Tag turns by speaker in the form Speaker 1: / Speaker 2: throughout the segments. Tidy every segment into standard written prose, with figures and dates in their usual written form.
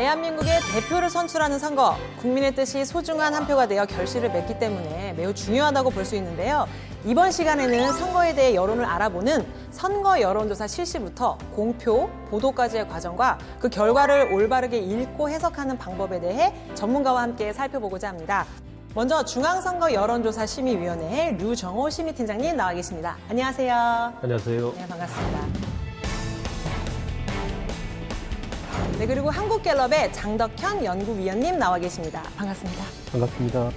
Speaker 1: 대한민국의 대표를 선출하는 선거, 국민의 뜻이 소중한 한 표가 되어 결실을 맺기 때문에 매우 중요하다고 볼 수 있는데요. 이번 시간에는 선거에 대해 여론을 알아보는 선거 여론조사 실시부터 공표, 보도까지의 과정과 그 결과를 올바르게 읽고 해석하는 방법에 대해 전문가와 함께 살펴보고자 합니다. 먼저 중앙선거 여론조사 심의위원회의 류정호 심의팀장님 나와 계십니다. 안녕하세요.
Speaker 2: 안녕하세요.
Speaker 1: 네, 반갑습니다. 네, 그리고 한국갤럽의 장덕현 연구위원님 나와 계십니다. 반갑습니다.
Speaker 2: 반갑습니다.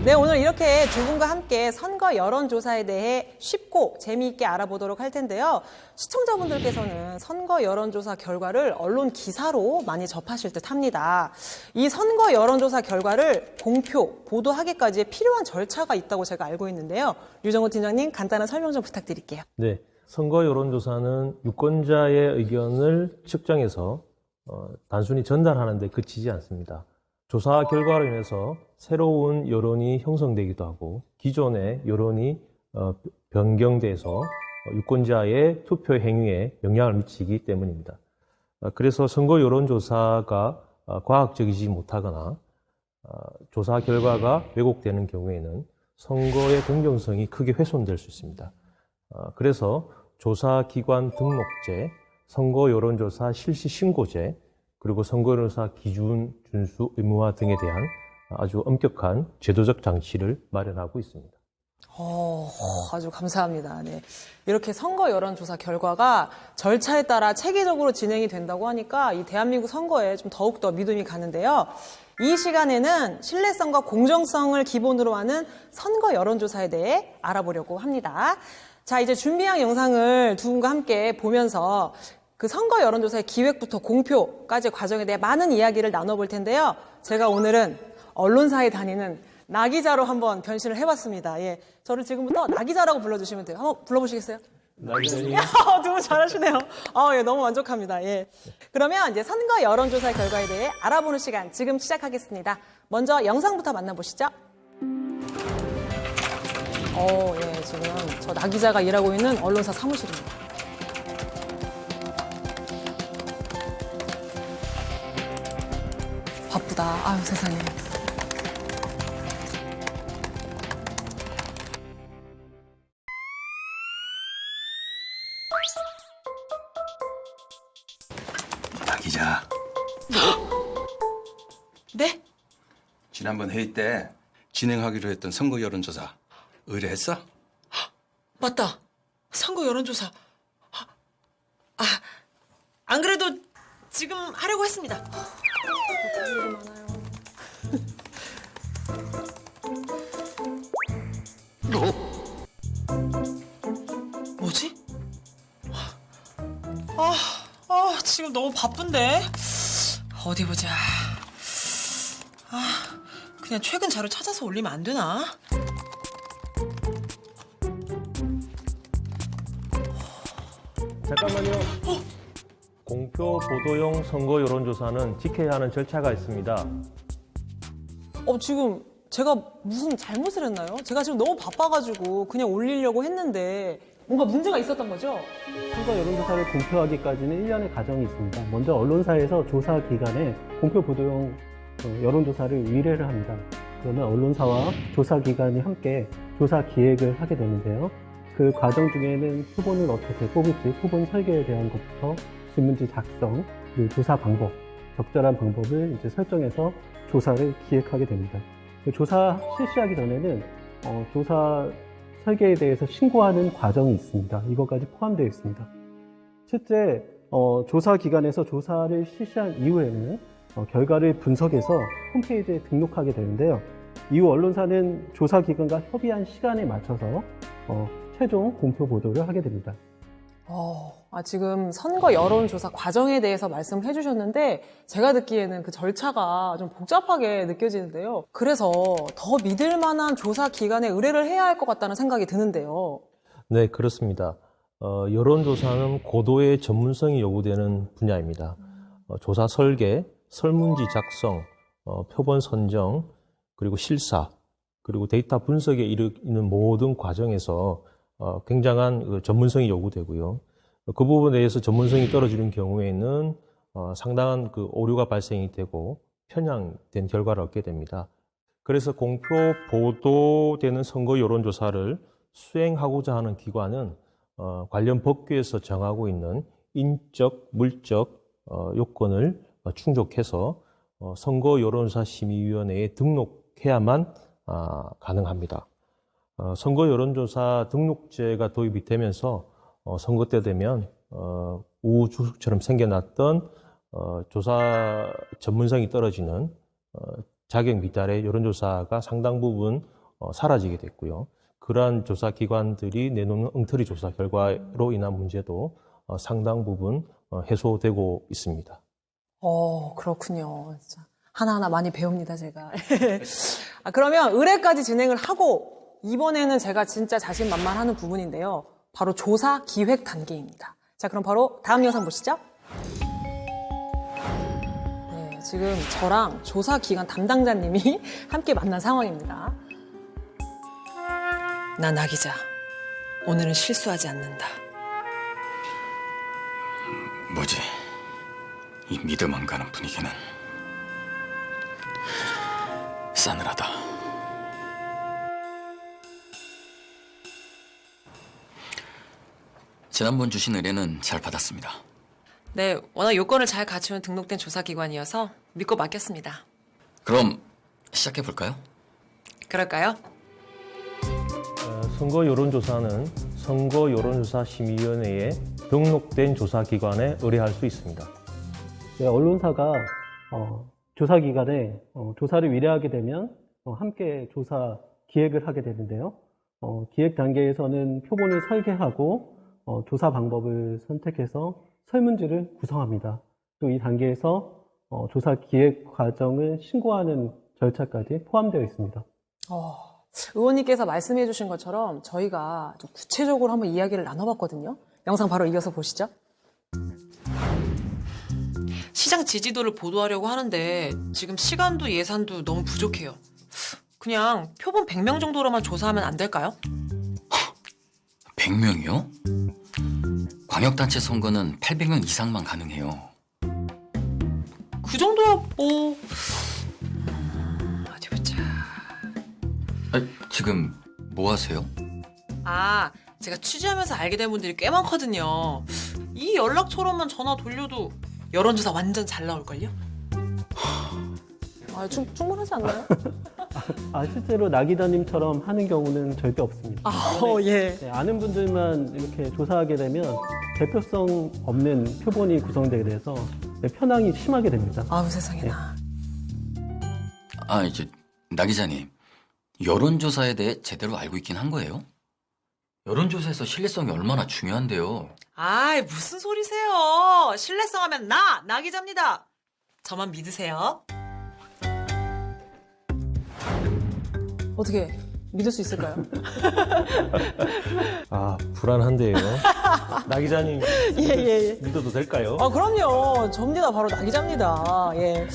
Speaker 1: 네, 오늘 이렇게 두 분과 함께 선거 여론조사에 대해 쉽고 재미있게 알아보도록 할 텐데요. 시청자분들께서는 선거 여론조사 결과를 언론 기사로 많이 접하실 듯 합니다. 이 선거 여론조사 결과를 공표, 보도하기까지 필요한 절차가 있다고 제가 알고 있는데요. 류정호 팀장님, 간단한 설명 좀 부탁드릴게요.
Speaker 2: 네, 선거 여론조사는 유권자의 의견을 측정해서 단순히 전달하는 데 그치지 않습니다. 조사 결과로 인해서 새로운 여론이 형성되기도 하고 기존의 여론이 변경돼서 유권자의 투표 행위에 영향을 미치기 때문입니다. 그래서 선거 여론조사가 과학적이지 못하거나 조사 결과가 왜곡되는 경우에는 선거의 공정성이 크게 훼손될 수 있습니다. 그래서 조사기관 등록제, 선거 여론조사 실시 신고제, 그리고 선거 여론조사 기준 준수 의무화 등에 대한 아주 엄격한 제도적 장치를 마련하고 있습니다.
Speaker 1: 아주 감사합니다. 네. 이렇게 선거 여론조사 결과가 절차에 따라 체계적으로 진행이 된다고 하니까 이 대한민국 선거에 좀 더욱더 믿음이 가는데요. 이 시간에는 신뢰성과 공정성을 기본으로 하는 선거 여론조사에 대해 알아보려고 합니다. 자, 이제 준비한 영상을 두 분과 함께 보면서 그 선거 여론조사의 기획부터 공표까지 과정에 대해 많은 이야기를 나눠볼 텐데요. 제가 오늘은 언론사에 다니는 나기자로 한번 변신을 해봤습니다. 예, 저를 지금부터 나기자라고 불러주시면 돼요. 한번 불러보시겠어요?
Speaker 2: 나기자님.
Speaker 1: 두 분 잘하시네요. 예, 너무 만족합니다. 예. 그러면 이제 선거 여론조사 결과에 대해 알아보는 시간 지금 시작하겠습니다. 먼저 영상부터 만나보시죠. 예, 지금 저 나기자가 일하고 있는 언론사 사무실입니다. 바쁘다. 아유, 세상에.
Speaker 3: 나 기자,
Speaker 1: 네?
Speaker 3: 지난번 회의 때 진행하기로 했던 선거 여론조사 의뢰했어?
Speaker 1: 맞다. 선거 여론조사. 안 그래도 지금 하려고 했습니다. 뭐지? 지금 너무 바쁜데? 어디 보자. 그냥 최근 자료 찾아서 올리면 안 되나?
Speaker 2: 잠깐만요. 공표 보도용 선거 여론조사는 지켜야 하는 절차가 있습니다.
Speaker 1: 지금 제가 무슨 잘못을 했나요? 제가 지금 너무 바빠가지고 그냥 올리려고 했는데 뭔가 문제가 있었던 거죠?
Speaker 4: 선거 여론조사를 공표하기까지는 1년의 과정이 있습니다. 먼저 언론사에서 조사 기간에 공표 보도용 여론조사를 의뢰를 합니다. 그러면 언론사와 조사 기관이 함께 조사 기획을 하게 되는데요. 그 과정 중에는 표본을 어떻게 뽑을지, 표본 설계에 대한 것부터 질문지 작성, 그리고 조사 방법, 적절한 방법을 이제 설정해서 조사를 기획하게 됩니다. 조사 실시하기 전에는 조사 설계에 대해서 신고하는 과정이 있습니다. 이것까지 포함되어 있습니다. 실제 조사 기관에서 조사를 실시한 이후에는 결과를 분석해서 홈페이지에 등록하게 되는데요. 이후 언론사는 조사 기관과 협의한 시간에 맞춰서 최종 공표 보도를 하게 됩니다.
Speaker 1: 지금 선거 여론조사 과정에 대해서 말씀을 해주셨는데 제가 듣기에는 그 절차가 좀 복잡하게 느껴지는데요. 그래서 더 믿을 만한 조사 기관에 의뢰를 해야 할 것 같다는 생각이 드는데요.
Speaker 2: 네, 그렇습니다. 여론조사는 고도의 전문성이 요구되는 분야입니다. 조사 설계, 설문지 작성, 표본 선정, 그리고 실사, 그리고 데이터 분석에 이르는 모든 과정에서 굉장한 전문성이 요구되고요. 그 부분에 대해서 전문성이 떨어지는 경우에는 상당한 그 오류가 발생이 되고 편향된 결과를 얻게 됩니다. 그래서 공표 보도되는 선거 여론조사를 수행하고자 하는 기관은 관련 법규에서 정하고 있는 인적, 물적 요건을 충족해서 선거 여론조사 심의위원회에 등록해야만 가능합니다. 선거 여론조사 등록제가 도입이 되면서 선거 때 되면 우후죽순처럼 생겨났던 조사 전문성이 떨어지는 자격 미달의 여론조사가 상당 부분 사라지게 됐고요. 그러한 조사 기관들이 내놓는 엉터리 조사 결과로 인한 문제도 상당 부분 해소되고 있습니다.
Speaker 1: 그렇군요. 진짜 하나하나 많이 배웁니다, 제가. 그러면 의뢰까지 진행을 하고 이번에는 제가 진짜 자신만만하는 부분인데요. 바로 조사 기획 단계입니다. 자, 그럼 바로 다음 영상 보시죠. 네, 지금 저랑 조사 기관 담당자님이 함께 만난 상황입니다. 나 나 기자, 오늘은 실수하지 않는다.
Speaker 3: 뭐지? 이 믿음 안 가는 분위기는 싸늘하다. 지난번 주신 의뢰는 잘 받았습니다.
Speaker 1: 네, 워낙 요건을 잘 갖추는 등록된 조사기관이어서 믿고 맡겼습니다.
Speaker 3: 그럼 시작해 볼까요?
Speaker 1: 그럴까요?
Speaker 2: 선거 여론조사는 선거 여론조사 심의위원회에 등록된 조사기관에 의뢰할 수 있습니다.
Speaker 4: 네, 언론사가 조사기관에 조사를 의뢰하게 되면 함께 조사 기획을 하게 되는데요. 기획 단계에서는 표본을 설계하고 조사 방법을 선택해서 설문지를 구성합니다. 또 이 단계에서 조사 기획 과정을 신고하는 절차까지 포함되어 있습니다.
Speaker 1: 의원님께서 말씀해 주신 것처럼 저희가 좀 구체적으로 한번 이야기를 나눠봤거든요. 영상 바로 이어서 보시죠. 시장 지지도를 보도하려고 하는데 지금 시간도 예산도 너무 부족해요. 그냥 표본 100명 정도로만 조사하면 안 될까요?
Speaker 3: 100명이요? 광역단체 선거는 800명 이상만 가능해요.
Speaker 1: 그 정도야 뭐... 어디 보자.
Speaker 3: 지금 뭐 하세요?
Speaker 1: 제가 취재하면서 알게 된 분들이 꽤 많거든요. 이 연락처로만 전화 돌려도 여론조사 완전 잘 나올걸요? 충분하지 않나요?
Speaker 4: 실제로 나 기자님처럼 하는 경우는 절대 없습니다.
Speaker 1: 예.
Speaker 4: 네, 아는 분들만 이렇게 조사하게 되면 대표성 없는 표본이 구성되게 돼서 편향이 심하게 됩니다.
Speaker 1: 세상에나.
Speaker 3: 이제 나 기자님, 여론조사에 대해 제대로 알고 있긴 한 거예요? 여론조사에서 신뢰성이 얼마나 중요한데요.
Speaker 1: 무슨 소리세요. 신뢰성 하면 나 기자입니다. 저만 믿으세요. 어떻게 믿을 수 있을까요?
Speaker 2: 불안한데요. 나 기자님
Speaker 1: 예.
Speaker 2: 믿어도 될까요?
Speaker 1: 그럼요. 접니다. 바로 나 기자입니다. 예.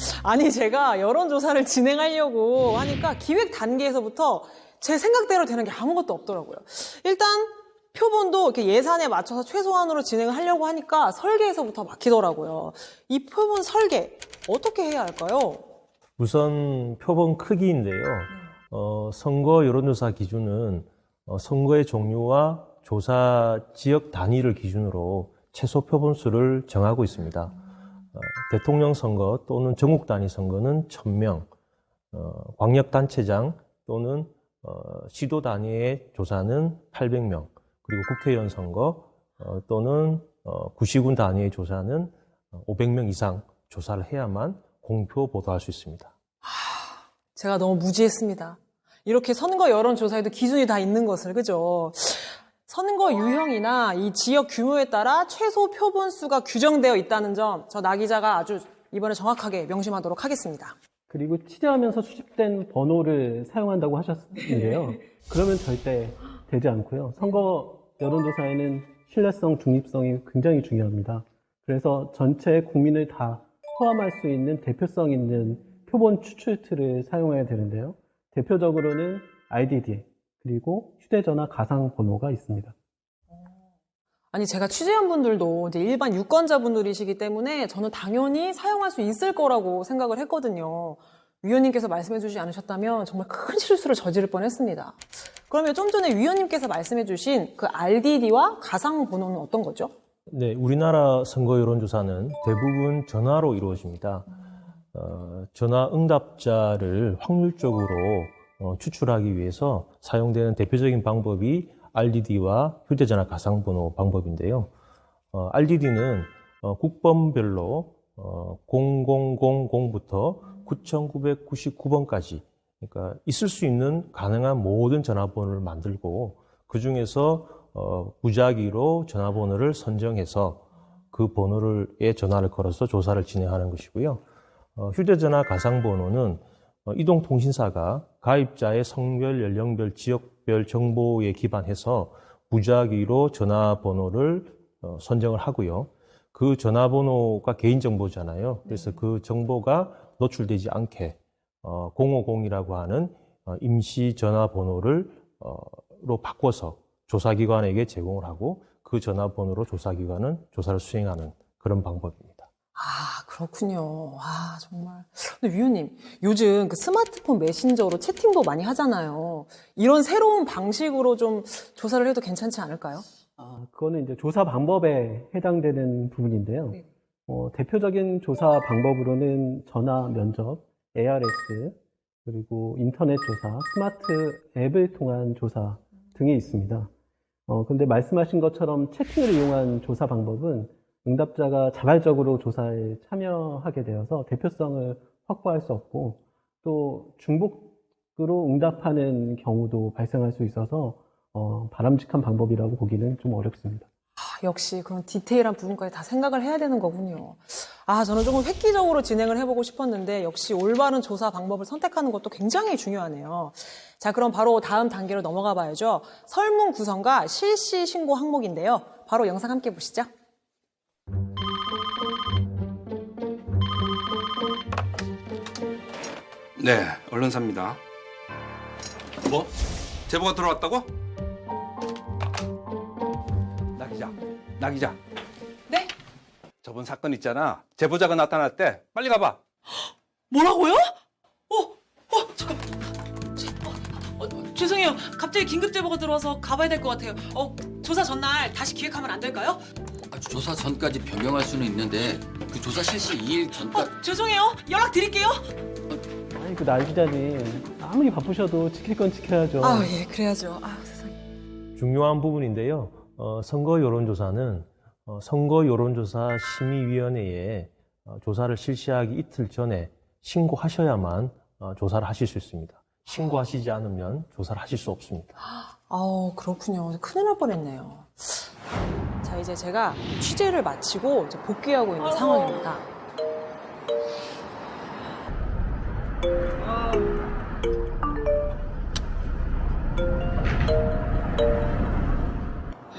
Speaker 1: 제가 여론조사를 진행하려고 하니까 기획 단계에서부터 제 생각대로 되는 게 아무것도 없더라고요. 일단 표본도 이렇게 예산에 맞춰서 최소한으로 진행을 하려고 하니까 설계에서부터 막히더라고요. 이 표본 설계 어떻게 해야 할까요?
Speaker 2: 우선 표본 크기인데요. 선거 여론조사 기준은 선거의 종류와 조사 지역 단위를 기준으로 최소 표본수를 정하고 있습니다. 대통령 선거 또는 전국 단위 선거는 1000명, 광역단체장 또는 시도 단위의 조사는 800명, 그리고 국회의원 선거 또는 구시군 단위의 조사는 500명 이상 조사를 해야만 공표 보도할 수 있습니다.
Speaker 1: 제가 너무 무지했습니다. 이렇게 선거 여론조사에도 기준이 다 있는 것을, 그죠? 선거 유형이나 이 지역 규모에 따라 최소 표본 수가 규정되어 있다는 점, 저 나 기자가 아주 이번에 정확하게 명심하도록 하겠습니다.
Speaker 4: 그리고 취재하면서 수집된 번호를 사용한다고 하셨는데요. 그러면 절대 되지 않고요. 선거 여론조사에는 신뢰성, 중립성이 굉장히 중요합니다. 그래서 전체 국민을 다 포함할 수 있는 대표성 있는 표본 추출 틀을 사용해야 되는데요. 대표적으로는 IDD, 그리고 휴대전화 가상 번호가 있습니다.
Speaker 1: 아니, 제가 취재한 분들도 이제 일반 유권자분들이시기 때문에 저는 당연히 사용할 수 있을 거라고 생각을 했거든요. 위원님께서 말씀해 주지 않으셨다면 정말 큰 실수를 저지를 뻔했습니다. 그러면 좀 전에 위원님께서 말씀해 주신 그 RDD와 가상 번호는 어떤 거죠?
Speaker 2: 네, 우리나라 선거 여론조사는 대부분 전화로 이루어집니다. 전화 응답자를 확률적으로 추출하기 위해서 사용되는 대표적인 방법이 RDD와 휴대전화 가상번호 방법인데요. RDD는 국번별로 0000부터 9999번까지 그러니까 있을 수 있는 가능한 모든 전화번호를 만들고 그 중에서 무작위로 전화번호를 선정해서 그 번호에 전화를 걸어서 조사를 진행하는 것이고요. 휴대전화 가상번호는 이동통신사가 가입자의 성별, 연령별, 지역별 정보에 기반해서 무작위로 전화번호를 선정을 하고요. 그 전화번호가 개인정보잖아요. 그래서 그 정보가 노출되지 않게 050이라고 하는 임시 전화번호를 로 바꿔서 조사기관에게 제공을 하고 그 전화번호로 조사기관은 조사를 수행하는 그런 방법입니다.
Speaker 1: 아, 그렇군요. 아, 정말. 근데 위원님, 요즘 그 스마트폰 메신저로 채팅도 많이 하잖아요. 이런 새로운 방식으로 좀 조사를 해도 괜찮지 않을까요?
Speaker 4: 그거는 이제 조사 방법에 해당되는 부분인데요.
Speaker 1: 네.
Speaker 4: 대표적인 조사 방법으로는 전화 면접, ARS, 그리고 인터넷 조사, 스마트 앱을 통한 조사 등이 있습니다. 근데 말씀하신 것처럼 채팅을 이용한 조사 방법은 응답자가 자발적으로 조사에 참여하게 되어서 대표성을 확보할 수 없고 또 중복으로 응답하는 경우도 발생할 수 있어서 바람직한 방법이라고 보기는 좀 어렵습니다.
Speaker 1: 역시 그런 디테일한 부분까지 다 생각을 해야 되는 거군요. 아, 저는 조금 획기적으로 진행을 해보고 싶었는데 역시 올바른 조사 방법을 선택하는 것도 굉장히 중요하네요. 자, 그럼 바로 다음 단계로 넘어가 봐야죠. 설문 구성과 실시 신고 항목인데요. 바로 영상 함께 보시죠.
Speaker 5: 네, 언론사입니다. 뭐? 제보가 들어왔다고? 나 기자.
Speaker 1: 네?
Speaker 5: 저번 사건 있잖아. 제보자가 나타났대. 빨리 가봐.
Speaker 1: 뭐라고요? 잠깐만. 죄송해요. 갑자기 긴급 제보가 들어와서 가봐야 될 것 같아요. 조사 전날 다시 기획하면 안 될까요?
Speaker 3: 조사 전까지 변경할 수는 있는데 그 조사 실시 2일 전까지
Speaker 1: 죄송해요. 연락 드릴게요.
Speaker 4: 아니, 날 기자님, 아무리 바쁘셔도 지킬 건 지켜야죠.
Speaker 1: 예, 그래야죠. 세상에.
Speaker 2: 중요한 부분인데요. 선거 여론조사는 선거 여론조사 심의위원회에 조사를 실시하기 이틀 전에 신고하셔야만 조사를 하실 수 있습니다. 신고하시지 않으면 조사를 하실 수 없습니다.
Speaker 1: 그렇군요. 큰일 날 뻔했네요. 자, 이제 제가 취재를 마치고 이제 복귀하고 있는 상황입니다.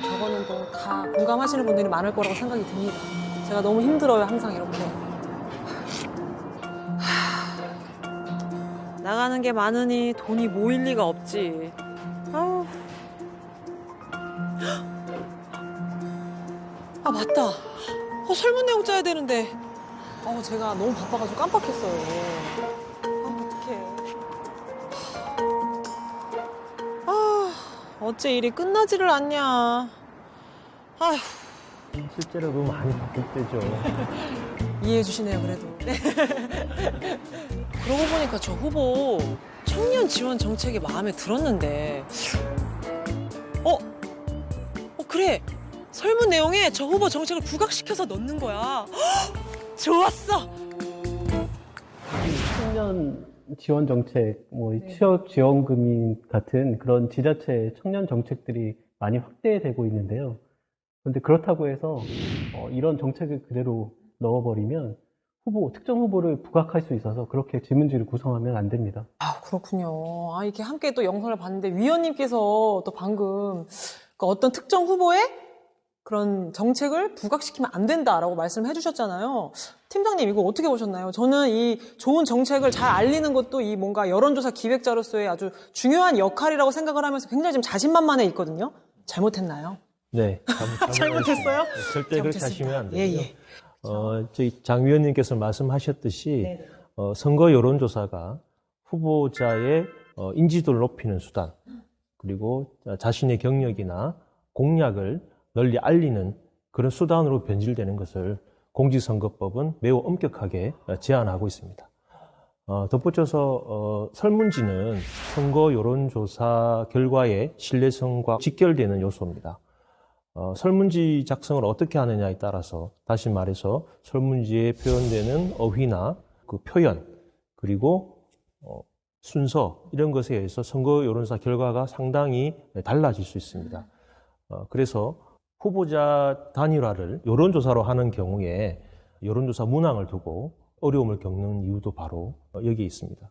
Speaker 1: 저거는 또 다 공감하시는 분들이 많을 거라고 생각이 듭니다. 제가 너무 힘들어요, 항상 이렇게. 나가는 게 많으니 돈이 모일 리가 없지. 맞다. 설문 내용 짜야 되는데. 제가 너무 바빠가지고 깜빡했어요. 어떡해. 어째 일이 끝나지를 않냐.
Speaker 2: 실제로도 많이 바뀔 때죠.
Speaker 1: 이해해 주시네요, 그래도. 그러고 보니까 저 후보 청년 지원 정책이 마음에 들었는데. 그래. 설문 내용에 저 후보 정책을 부각시켜서 넣는 거야. 좋았어.
Speaker 4: 청년 지원 정책, 취업 지원금 같은 그런 지자체 청년 정책들이 많이 확대되고 있는데요. 그런데 그렇다고 해서 이런 정책을 그대로 넣어버리면 특정 후보를 부각할 수 있어서 그렇게 지문지를 구성하면 안 됩니다.
Speaker 1: 그렇군요. 이렇게 함께 또 영상을 봤는데 위원님께서 또 방금 어떤 특정 후보의 그런 정책을 부각시키면 안 된다라고 말씀을 해주셨잖아요. 팀장님, 이거 어떻게 보셨나요? 저는 이 좋은 정책을 잘 알리는 것도 이 뭔가 여론조사 기획자로서의 아주 중요한 역할이라고 생각을 하면서 굉장히 지금 자신만만해 있거든요. 잘못했나요?
Speaker 2: 네,
Speaker 1: 잘못했어요?
Speaker 2: 절대 그렇게
Speaker 1: 잘못했습니다.
Speaker 2: 하시면 안
Speaker 1: 예,
Speaker 2: 되고요.
Speaker 1: 예.
Speaker 2: 저희 장 위원님께서 말씀하셨듯이
Speaker 1: 네.
Speaker 2: 선거 여론조사가 후보자의 인지도를 높이는 수단, 그리고 자신의 경력이나 공약을 널리 알리는 그런 수단으로 변질되는 것을 공직선거법은 매우 엄격하게 제한하고 있습니다. 덧붙여서 설문지는 선거 여론조사 결과의 신뢰성과 직결되는 요소입니다. 설문지 작성을 어떻게 하느냐에 따라서 다시 말해서 설문지에 표현되는 어휘나 그 표현 그리고 순서 이런 것에 의해서 선거 여론조사 결과가 상당히 달라질 수 있습니다. 그래서 후보자 단일화를 여론조사로 하는 경우에 여론조사 문항을 두고 어려움을 겪는 이유도 바로 여기에 있습니다.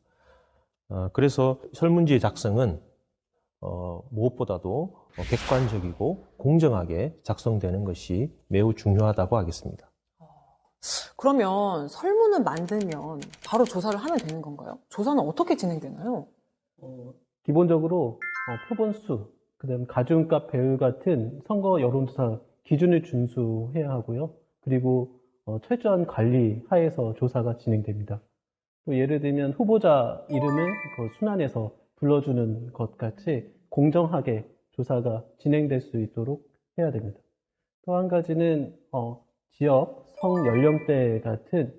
Speaker 2: 그래서 설문지의 작성은 무엇보다도 객관적이고 공정하게 작성되는 것이 매우 중요하다고 하겠습니다.
Speaker 1: 그러면 설문을 만들면 바로 조사를 하면 되는 건가요? 조사는 어떻게 진행되나요?
Speaker 4: 기본적으로 표본수, 그다음 가중값 배열 같은 선거 여론조사 기준을 준수해야 하고요. 그리고 철저한 관리 하에서 조사가 진행됩니다. 또 예를 들면 후보자 이름을 그 순환해서 불러주는 것 같이 공정하게 조사가 진행될 수 있도록 해야 됩니다. 또 한 가지는 지역, 성, 연령대 같은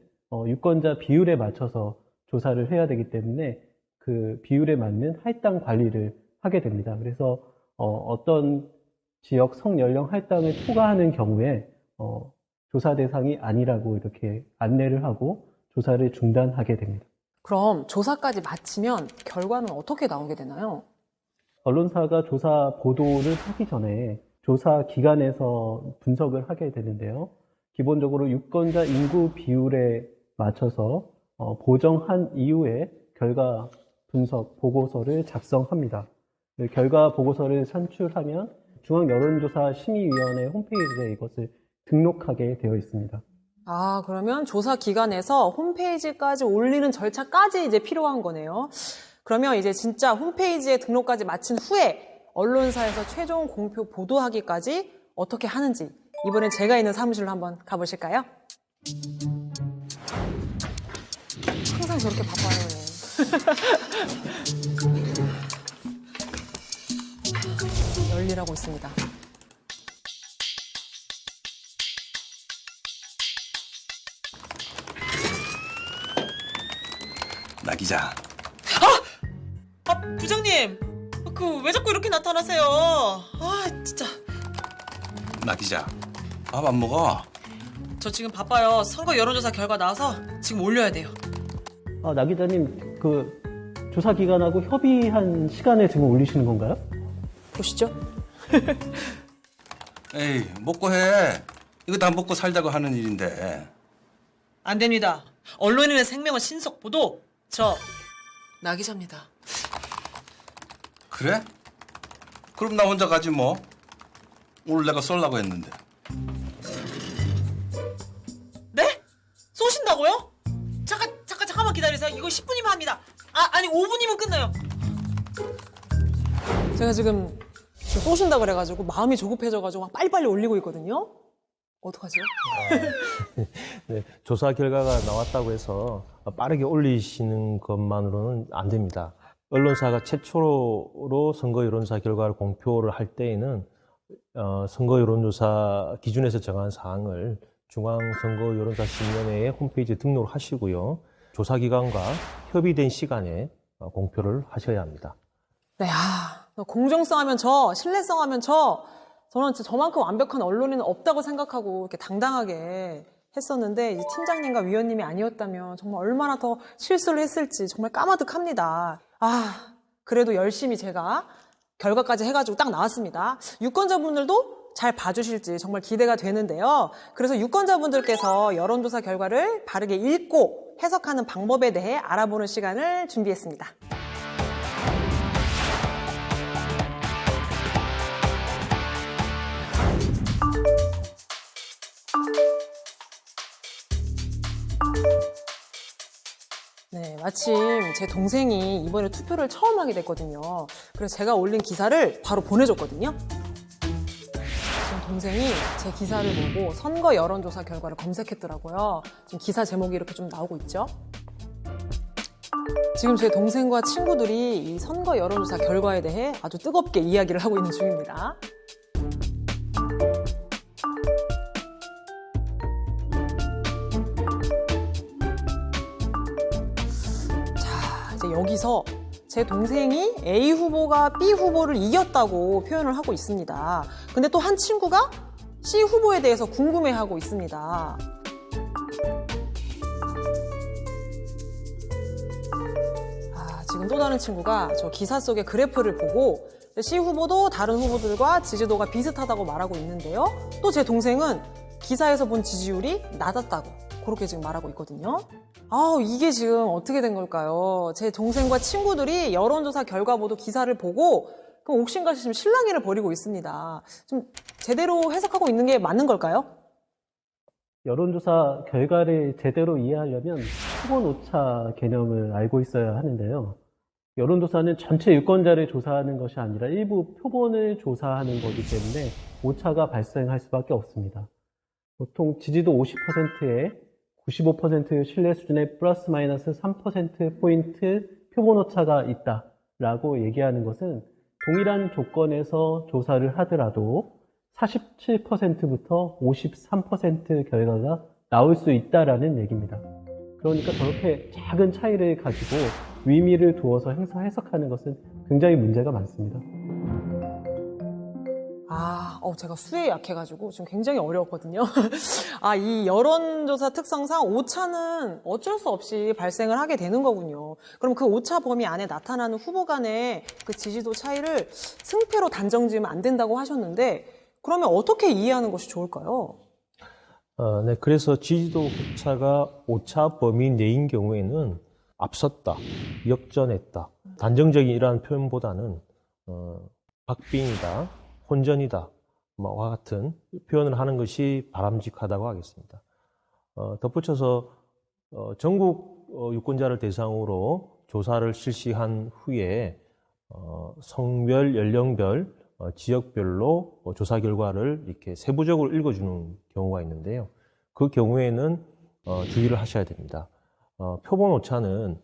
Speaker 4: 유권자 비율에 맞춰서 조사를 해야 되기 때문에 그 비율에 맞는 할당 관리를 하게 됩니다. 그래서 어떤 지역, 성, 연령 할당을 초과하는 경우에 조사 대상이 아니라고 이렇게 안내를 하고 조사를 중단하게 됩니다.
Speaker 1: 그럼 조사까지 마치면 결과는 어떻게 나오게 되나요?
Speaker 4: 언론사가 조사 보도를 하기 전에 조사 기관에서 분석을 하게 되는데요. 기본적으로 유권자 인구 비율에 맞춰서 보정한 이후에 결과 분석 보고서를 작성합니다. 결과 보고서를 산출하면 중앙여론조사심의위원회 홈페이지에 이것을 등록하게 되어 있습니다.
Speaker 1: 아, 그러면 조사 기관에서 홈페이지까지 올리는 절차까지 이제 필요한 거네요. 그러면 이제 진짜 홈페이지에 등록까지 마친 후에 언론사에서 최종 공표 보도하기까지 어떻게 하는지 이번엔 제가 있는 사무실로 한번 가보실까요? 항상 저렇게 바빠요. 열일하고 있습니다.
Speaker 6: 나 기자,
Speaker 1: 아, 부장님! 왜 자꾸 이렇게 나타나세요? 아, 진짜.
Speaker 6: 나 기자. 밥 안 먹어?
Speaker 1: 저 지금 바빠요. 선거 여론조사 결과 나와서 지금 올려야 돼요.
Speaker 4: 나 기자님, 그 조사 기관하고 협의한 시간에 지금 올리시는 건가요?
Speaker 1: 보시죠.
Speaker 6: 에이, 먹고 해. 이거 다 먹고 살자고 하는 일인데.
Speaker 1: 안 됩니다. 언론인의 생명은 신속 보도. 저 나 기자입니다.
Speaker 6: 그래? 그럼 나 혼자 가지 뭐. 오늘 내가 쏠라고 했는데.
Speaker 1: 네? 쏘신다고요? 잠깐만 기다리세요. 이거 10분이면 합니다. 아니 5분이면 끝나요. 제가 지금 쏘신다고 그래가지고 마음이 조급해져가지고 막 빨리빨리 올리고 있거든요. 어떡하죠?
Speaker 2: 네, 조사 결과가 나왔다고 해서 빠르게 올리시는 것만으로는 안 됩니다. 언론사가 최초로 선거 여론조사 결과를 공표를 할 때에는 선거 여론조사 기준에서 정한 사항을 중앙선거여론조사심의위원회의 홈페이지에 등록을 하시고요. 조사기관과 협의된 시간에 공표를 하셔야 합니다.
Speaker 1: 네, 공정성 하면 신뢰성 하면 저는 진짜 저만큼 완벽한 언론인은 없다고 생각하고 이렇게 당당하게 했었는데 이제 팀장님과 위원님이 아니었다면 정말 얼마나 더 실수를 했을지 정말 까마득합니다. 그래도 열심히 제가 결과까지 해가지고 딱 나왔습니다. 유권자분들도 잘 봐주실지 정말 기대가 되는데요. 그래서 유권자분들께서 여론조사 결과를 바르게 읽고 해석하는 방법에 대해 알아보는 시간을 준비했습니다. 네, 마침 제 동생이 이번에 투표를 처음 하게 됐거든요. 그래서 제가 올린 기사를 바로 보내줬거든요. 지금 동생이 제 기사를 보고 선거 여론조사 결과를 검색했더라고요. 지금 기사 제목이 이렇게 좀 나오고 있죠. 지금 제 동생과 친구들이 이 선거 여론조사 결과에 대해 아주 뜨겁게 이야기를 하고 있는 중입니다. 자, 이제 여기서 제 동생이 A 후보가 B 후보를 이겼다고 표현을 하고 있습니다. 근데 또 한 친구가 C 후보에 대해서 궁금해하고 있습니다. 지금 또 다른 친구가 저 기사 속의 그래프를 보고 C 후보도 다른 후보들과 지지도가 비슷하다고 말하고 있는데요. 또 제 동생은 기사에서 본 지지율이 낮았다고 그렇게 지금 말하고 있거든요. 이게 지금 어떻게 된 걸까요? 제 동생과 친구들이 여론조사 결과 보도 기사를 보고 옥신각신 지금 실랑이를 벌이고 있습니다. 좀 제대로 해석하고 있는 게 맞는 걸까요?
Speaker 4: 여론조사 결과를 제대로 이해하려면 표본 오차 개념을 알고 있어야 하는데요. 여론조사는 전체 유권자를 조사하는 것이 아니라 일부 표본을 조사하는 거기 때문에 오차가 발생할 수밖에 없습니다. 보통 지지도 50%에 95% 신뢰 수준의 플러스 마이너스 3%포인트 표본 오차가 있다라고 얘기하는 것은 동일한 조건에서 조사를 하더라도 47%부터 53% 결과가 나올 수 있다라는 얘기입니다. 그러니까 저렇게 작은 차이를 가지고 의미를 두어서 해석하는 것은 굉장히 문제가 많습니다.
Speaker 1: 제가 수에 약해가지고 지금 굉장히 어려웠거든요. 이 여론조사 특성상 오차는 어쩔 수 없이 발생을 하게 되는 거군요. 그럼 그 오차 범위 안에 나타나는 후보 간의 그 지지도 차이를 승패로 단정 지으면 안 된다고 하셨는데 그러면 어떻게 이해하는 것이 좋을까요?
Speaker 2: 네, 그래서 지지도 격차가 오차 범위 내인 경우에는 앞섰다, 역전했다, 단정적인 이러한 표현보다는 박빙이다, 혼전이다, 와 같은 표현을 하는 것이 바람직하다고 하겠습니다. 덧붙여서 전국 유권자를 대상으로 조사를 실시한 후에 성별, 연령별, 지역별로 조사 결과를 이렇게 세부적으로 읽어주는 경우가 있는데요. 그 경우에는 주의를 하셔야 됩니다. 표본 오차는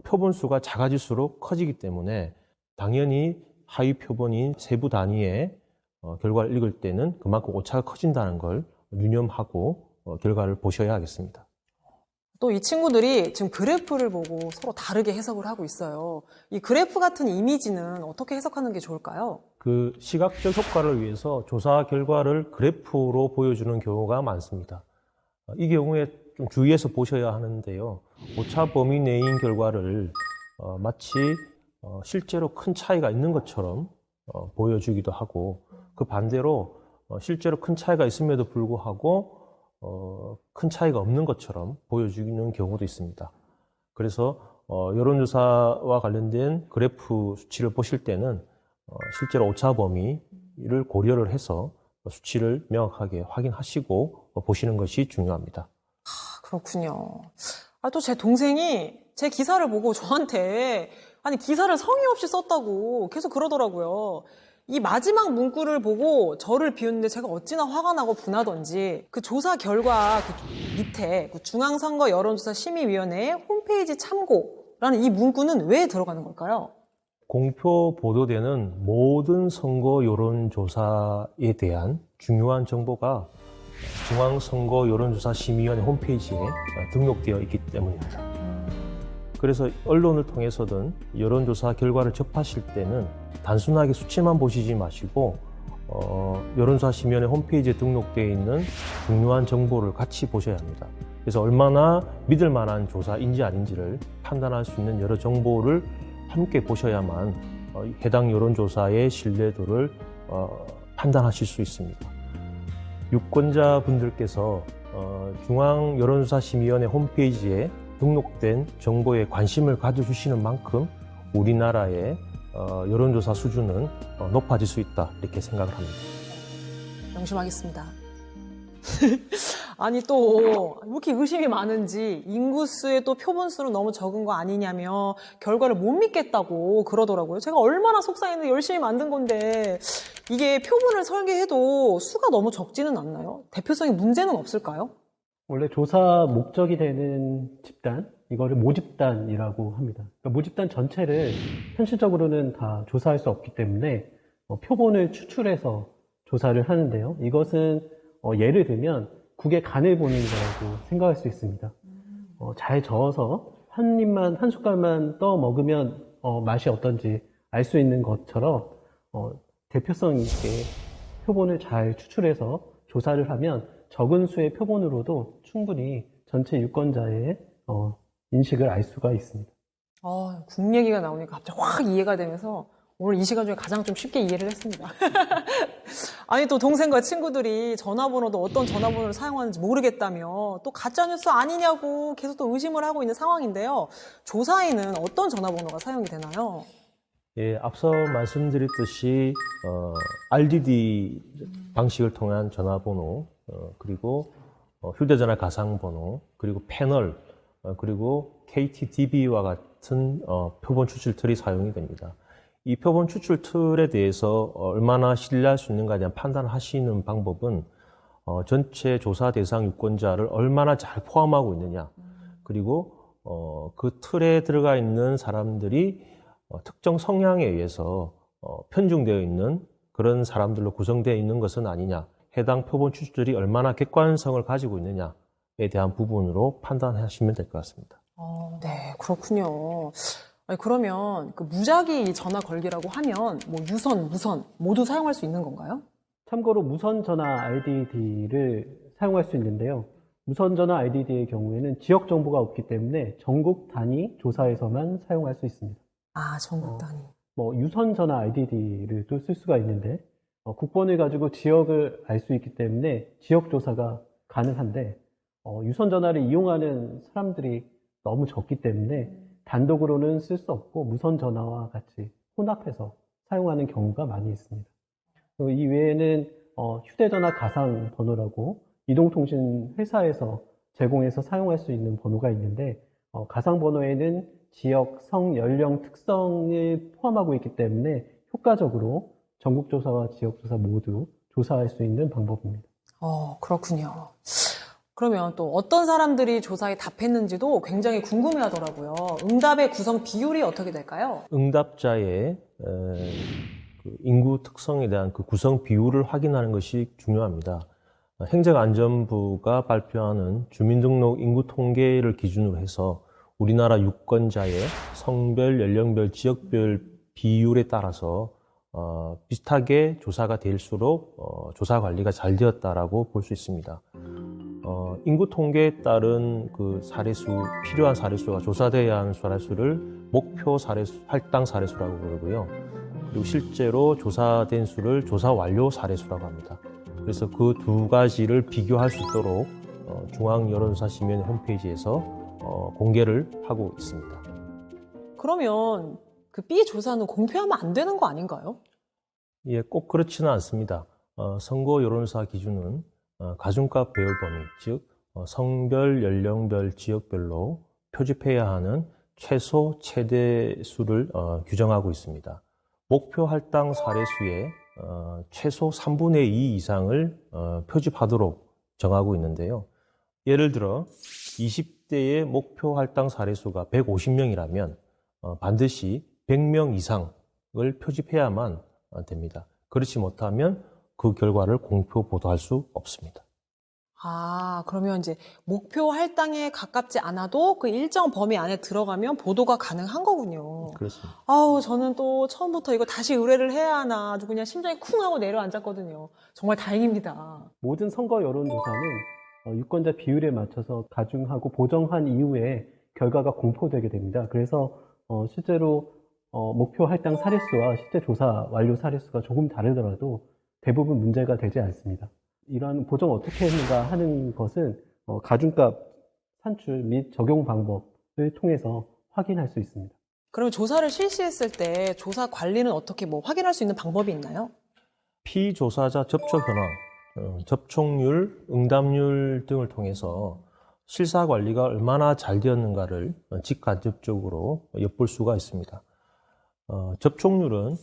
Speaker 2: 표본 수가 작아질수록 커지기 때문에 당연히 하위 표본인 세부 단위의 결과를 읽을 때는 그만큼 오차가 커진다는 걸 유념하고 결과를 보셔야 하겠습니다.
Speaker 1: 또 이 친구들이 지금 그래프를 보고 서로 다르게 해석을 하고 있어요. 이 그래프 같은 이미지는 어떻게 해석하는 게 좋을까요?
Speaker 2: 그 시각적 효과를 위해서 조사 결과를 그래프로 보여주는 경우가 많습니다. 이 경우에 좀 주의해서 보셔야 하는데요. 오차 범위 내인 결과를 마치 실제로 큰 차이가 있는 것처럼 보여주기도 하고 그 반대로 실제로 큰 차이가 있음에도 불구하고 큰 차이가 없는 것처럼 보여주는 경우도 있습니다. 그래서 여론조사와 관련된 그래프 수치를 보실 때는 실제로 오차 범위를 고려를 해서 수치를 명확하게 확인하시고 보시는 것이 중요합니다.
Speaker 1: 그렇군요. 또 제 동생이 제 기사를 보고 저한테 기사를 성의 없이 썼다고 계속 그러더라고요. 이 마지막 문구를 보고 저를 비웃는데 제가 어찌나 화가 나고 분하던지 그 조사 결과 그 밑에 그 중앙선거 여론조사 심의위원회 홈페이지 참고라는 이 문구는 왜 들어가는 걸까요?
Speaker 2: 공표 보도되는 모든 선거 여론조사에 대한 중요한 정보가 중앙선거 여론조사 심의위원회 홈페이지에 등록되어 있기 때문입니다. 그래서 언론을 통해서든 여론조사 결과를 접하실 때는 단순하게 수치만 보시지 마시고 여론조사 심의위원회 홈페이지에 등록되어 있는 중요한 정보를 같이 보셔야 합니다. 그래서 얼마나 믿을 만한 조사인지 아닌지를 판단할 수 있는 여러 정보를 함께 보셔야만 해당 여론조사의 신뢰도를 판단하실 수 있습니다. 유권자분들께서 중앙여론조사심의위원회 홈페이지에 등록된 정보에 관심을 가져주시는 만큼 우리나라의 여론조사 수준은 높아질 수 있다 이렇게 생각을 합니다.
Speaker 1: 명심하겠습니다. 아니 또 왜 이렇게 의심이 많은지 인구수의 또 표본수는 너무 적은 거 아니냐며 결과를 못 믿겠다고 그러더라고요. 제가 얼마나 속상했는데 열심히 만든 건데 이게 표본을 설계해도 수가 너무 적지는 않나요? 대표성에 문제는 없을까요?
Speaker 4: 원래 조사 목적이 되는 집단, 이거를 모집단이라고 합니다. 그러니까 모집단 전체를 현실적으로는 다 조사할 수 없기 때문에 표본을 추출해서 조사를 하는데요. 이것은 예를 들면 국의 간을 보는 거라고 생각할 수 있습니다. 잘 저어서 한 입만, 한 숟갈만 떠 먹으면 맛이 어떤지 알 수 있는 것처럼 대표성 있게 표본을 잘 추출해서 조사를 하면 적은 수의 표본으로도 충분히 전체 유권자의 인식을 알 수가 있습니다.
Speaker 1: 국 얘기가 나오니까 갑자기 확 이해가 되면서 오늘 이 시간 중에 가장 좀 쉽게 이해를 했습니다. 아니 또 동생과 친구들이 전화번호도 어떤 전화번호를 사용하는지 모르겠다며 또 가짜뉴스 아니냐고 계속 또 의심을 하고 있는 상황인데요. 조사에는 어떤 전화번호가 사용이 되나요?
Speaker 2: 예, 앞서 말씀드렸듯이 RDD 방식을 통한 전화번호, 그리고 휴대전화 가상번호, 그리고 패널, 그리고 KTDB와 같은 표본 추출 툴이 사용이 됩니다. 이 표본 추출 툴에 대해서 얼마나 신뢰할 수 있는가에 대한 판단을 하시는 방법은 전체 조사 대상 유권자를 얼마나 잘 포함하고 있느냐, 그리고 그 틀에 들어가 있는 사람들이 특정 성향에 의해서 편중되어 있는 그런 사람들로 구성되어 있는 것은 아니냐, 해당 표본 추출이 얼마나 객관성을 가지고 있느냐에 대한 부분으로 판단하시면 될 것 같습니다.
Speaker 1: 네, 그렇군요. 아니, 그러면 그 무작위 전화 걸기라고 하면 뭐 유선, 무선 모두 사용할 수 있는 건가요?
Speaker 4: 참고로 무선 전화 RDD를 사용할 수 있는데요. 무선 전화 RDD의 경우에는 지역 정보가 없기 때문에 전국 단위 조사에서만 사용할 수 있습니다.
Speaker 1: 전국 단위.
Speaker 4: 유선 전화 RDD를 또 쓸 수가 있는데 국번을 가지고 지역을 알 수 있기 때문에 지역 조사가 가능한데 유선 전화를 이용하는 사람들이 너무 적기 때문에 단독으로는 쓸 수 없고 무선 전화와 같이 혼합해서 사용하는 경우가 많이 있습니다. 이 외에는 휴대전화 가상 번호라고 이동통신 회사에서 제공해서 사용할 수 있는 번호가 있는데 가상 번호에는 지역, 성, 연령, 특성을 포함하고 있기 때문에 효과적으로 전국조사와 지역조사 모두 조사할 수 있는 방법입니다.
Speaker 1: 그렇군요. 그러면 또 어떤 사람들이 조사에 답했는지도 굉장히 궁금해 하더라고요. 응답의 구성 비율이 어떻게 될까요?
Speaker 2: 응답자의 그 인구 특성에 대한 그 구성 비율을 확인하는 것이 중요합니다. 행정안전부가 발표하는 주민등록 인구 통계를 기준으로 해서 우리나라 유권자의 성별, 연령별, 지역별 비율에 따라서 비슷하게 조사가 될수록 조사 관리가 잘 되었다라고 볼 수 있습니다. 인구 통계에 따른 그 사례수, 필요한 사례수가 조사돼야 하는 사례수를 목표 사례수, 할당 사례수라고 그러고요. 그리고 실제로 조사된 수를 조사 완료 사례수라고 합니다. 그래서 그 두 가지를 비교할 수 있도록 중앙여론조사심의위원회 홈페이지에서 공개를 하고 있습니다.
Speaker 1: 그러면 그 B 조사는 공표하면 안 되는 거 아닌가요?
Speaker 2: 예, 꼭 그렇지는 않습니다. 선거 여론조사 기준은 가중값 배열 범위, 즉 성별, 연령별, 지역별로 표집해야 하는 최소, 최대 수를 규정하고 있습니다. 목표 할당 사례수의 최소 3분의 2 이상을 표집하도록 정하고 있는데요. 예를 들어 20대의 목표 할당 사례수가 150명이라면 반드시 100명 이상을 표집해야만 됩니다. 그렇지 못하면 그 결과를 공표 보도할 수 없습니다.
Speaker 1: 그러면 이제 목표 할당에 가깝지 않아도 그 일정 범위 안에 들어가면 보도가 가능한 거군요.
Speaker 2: 그렇습니다.
Speaker 1: 저는 또 처음부터 이거 다시 의뢰를 해야 하나 아주 그냥 심장이 쿵 하고 내려앉았거든요. 정말 다행입니다.
Speaker 4: 모든 선거 여론조사는 유권자 비율에 맞춰서 가중하고 보정한 이후에 결과가 공표되게 됩니다. 그래서 실제로 목표 할당 사례수와 실제 조사 완료 사례수가 조금 다르더라도 대부분 문제가 되지 않습니다. 이러한 보정 어떻게 했는가 하는 것은 가중값 산출 및 적용 방법을 통해서 확인할 수 있습니다.
Speaker 1: 그러면 조사를 실시했을 때 조사 관리는 어떻게 확인할 수 있는 방법이 있나요?
Speaker 2: 피조사자 접촉 현황, 접촉률, 응답률 등을 통해서 실사 관리가 얼마나 잘 되었는가를 직간접적으로 엿볼 수가 있습니다. 접촉률은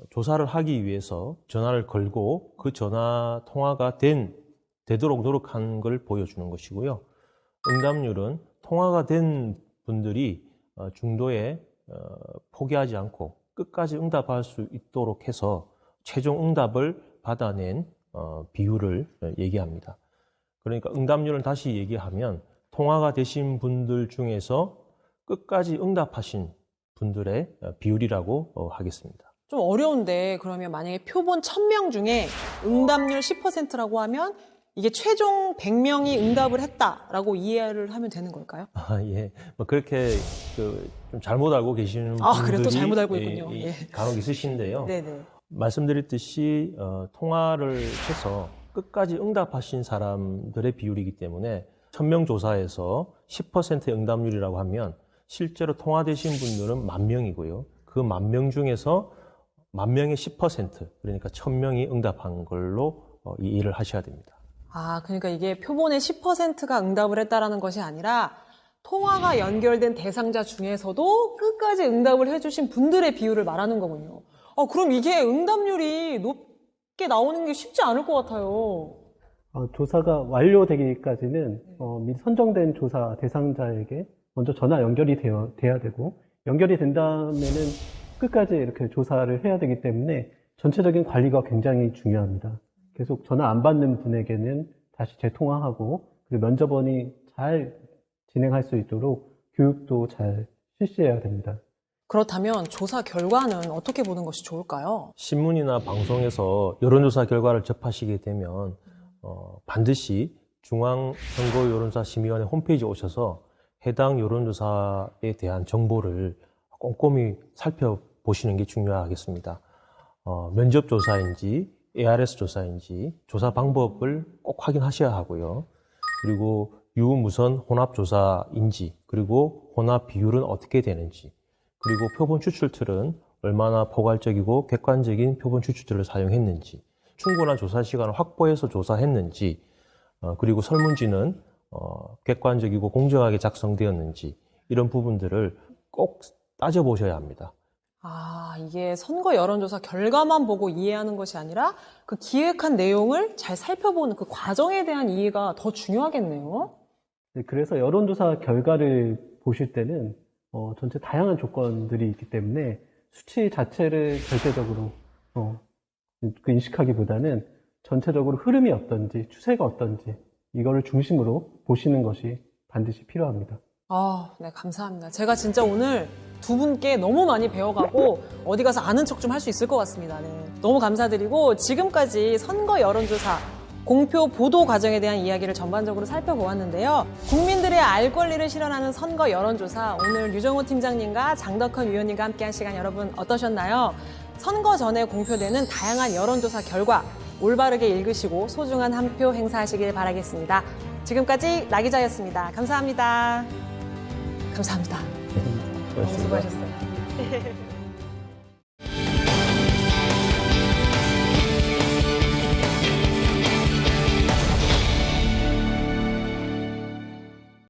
Speaker 2: 조사를 하기 위해서 전화를 걸고 그 전화 통화가 되도록 노력한 걸 보여주는 것이고요. 응답률은 통화가 된 분들이 중도에 포기하지 않고 끝까지 응답할 수 있도록 해서 최종 응답을 받아낸 비율을 얘기합니다. 그러니까 응답률을 다시 얘기하면 통화가 되신 분들 중에서 끝까지 응답하신 분들의 비율이라고 하겠습니다.
Speaker 1: 좀 어려운데 그러면 만약에 표본 1000명 중에 응답률 10%라고 하면 이게 최종 100명이 응답을 했다라고 이해를 하면 되는 걸까요?
Speaker 2: 예. 뭐 그렇게 좀 잘못 알고 계시는 분들이
Speaker 1: 그래 또 잘못 알고 있군요. 예.
Speaker 2: 간혹 있으신데요.
Speaker 1: 네네.
Speaker 2: 말씀드렸듯이 통화를 해서 끝까지 응답하신 사람들의 비율이기 때문에 1000명 조사에서 10%의 응답률이라고 하면 실제로 통화되신 분들은 10,000명이고요. 그 10,000명 중에서 10,000명의 10%, 그러니까 1000명이 응답한 걸로 이해를 하셔야 됩니다.
Speaker 1: 그러니까 이게 표본의 10%가 응답을 했다라는 것이 아니라 통화가 연결된 대상자 중에서도 끝까지 응답을 해주신 분들의 비율을 말하는 거군요. 그럼 이게 응답률이 높게 나오는 게 쉽지 않을 것 같아요.
Speaker 4: 조사가 완료되기까지는 미리 선정된 조사 대상자에게 먼저 전화 연결이 돼야 되고, 연결이 된 다음에는 끝까지 이렇게 조사를 해야 되기 때문에 전체적인 관리가 굉장히 중요합니다. 계속 전화 안 받는 분에게는 다시 재통화하고, 그리고 면접원이 잘 진행할 수 있도록 교육도 잘 실시해야 됩니다.
Speaker 1: 그렇다면 조사 결과는 어떻게 보는 것이 좋을까요?
Speaker 2: 신문이나 방송에서 여론조사 결과를 접하시게 되면 반드시 중앙선거여론조사심의원회 홈페이지에 오셔서 해당 여론조사에 대한 정보를 꼼꼼히 살펴보시는 게 중요하겠습니다. 면접조사인지 ARS 조사인지 조사 방법을 꼭 확인하셔야 하고요. 그리고 유무선 혼합조사인지, 그리고 혼합 비율은 어떻게 되는지, 그리고 표본 추출틀은 얼마나 포괄적이고 객관적인 표본 추출틀을 사용했는지, 충분한 조사 시간을 확보해서 조사했는지, 그리고 설문지는 객관적이고 공정하게 작성되었는지, 이런 부분들을 꼭 따져보셔야 합니다.
Speaker 1: 이게 선거 여론조사 결과만 보고 이해하는 것이 아니라 그 기획한 내용을 잘 살펴보는 그 과정에 대한 이해가 더 중요하겠네요.
Speaker 4: 네, 그래서 여론조사 결과를 보실 때는 전체 다양한 조건들이 있기 때문에 수치 자체를 절대적으로 인식하기보다는 전체적으로 흐름이 어떤지, 추세가 어떤지, 이거를 중심으로 보시는 것이 반드시 필요합니다.
Speaker 1: 네, 감사합니다. 제가 진짜 오늘 두 분께 너무 많이 배워가고 어디 가서 아는 척 좀 할 수 있을 것 같습니다. 네. 너무 감사드리고 지금까지 선거 여론조사 공표 보도 과정에 대한 이야기를 전반적으로 살펴보았는데요. 국민들의 알 권리를 실현하는 선거 여론조사, 오늘 유정호 팀장님과 장덕헌 위원님과 함께한 시간 여러분 어떠셨나요? 선거 전에 공표되는 다양한 여론조사 결과 올바르게 읽으시고 소중한 한 표 행사하시길 바라겠습니다. 지금까지 나 기자였습니다. 감사합니다. 감사합니다. 너무 수고하셨어요.